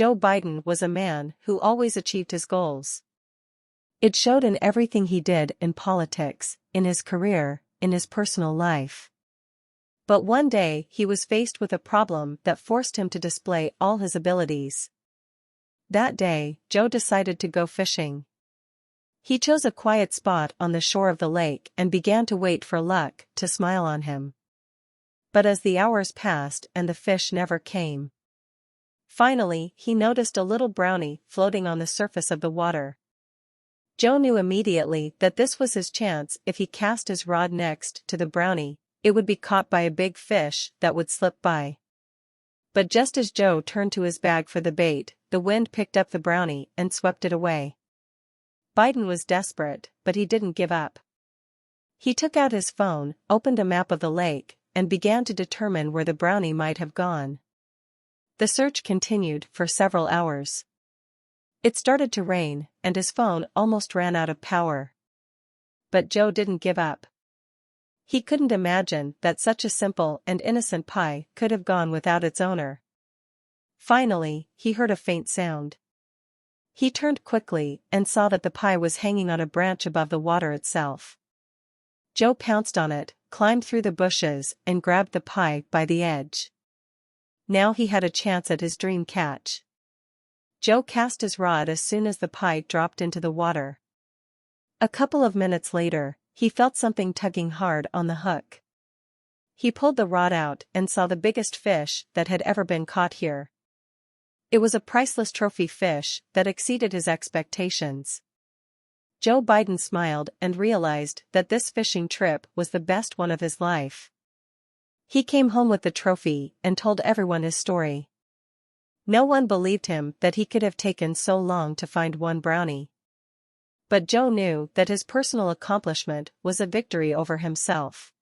Joe Biden was a man who always achieved his goals. It showed in everything he did in politics, in his career, in his personal life. But one day he was faced with a problem that forced him to display all his abilities. That day, Joe decided to go fishing. He chose a quiet spot on the shore of the lake and began to wait for luck to smile on him. But as the hours passed and the fish never came, finally he noticed a little brownie floating on the surface of the water. Joe knew immediately that this was his chance. If he cast his rod next to the brownie, it would be caught by a big fish that would slip by. But just as Joe turned to his bag for the bait, the wind picked up the brownie and swept it away. Biden was desperate, but he didn't give up. He took out his phone, opened a map of the lake, and began to determine where the brownie might have gone. The search continued for several hours. It started to rain, and his phone almost ran out of power. But Joe didn't give up. He couldn't imagine that such a simple and innocent pie could have gone without its owner. Finally, he heard a faint sound. He turned quickly and saw that the pie was hanging on a branch above the water itself. Joe pounced on it, climbed through the bushes, and grabbed the pie by the edge. Now he had a chance at his dream catch. Joe cast his rod as soon as the pie dropped into the water. A couple of minutes later, he felt something tugging hard on the hook. He pulled the rod out and saw the biggest fish that had ever been caught here. It was a priceless trophy fish that exceeded his expectations. Joe Biden smiled and realized that this fishing trip was the best one of his life. He came home with the trophy and told everyone his story. No one believed him that he could have taken so long to find one brownie. But Joe knew that his personal accomplishment was a victory over himself.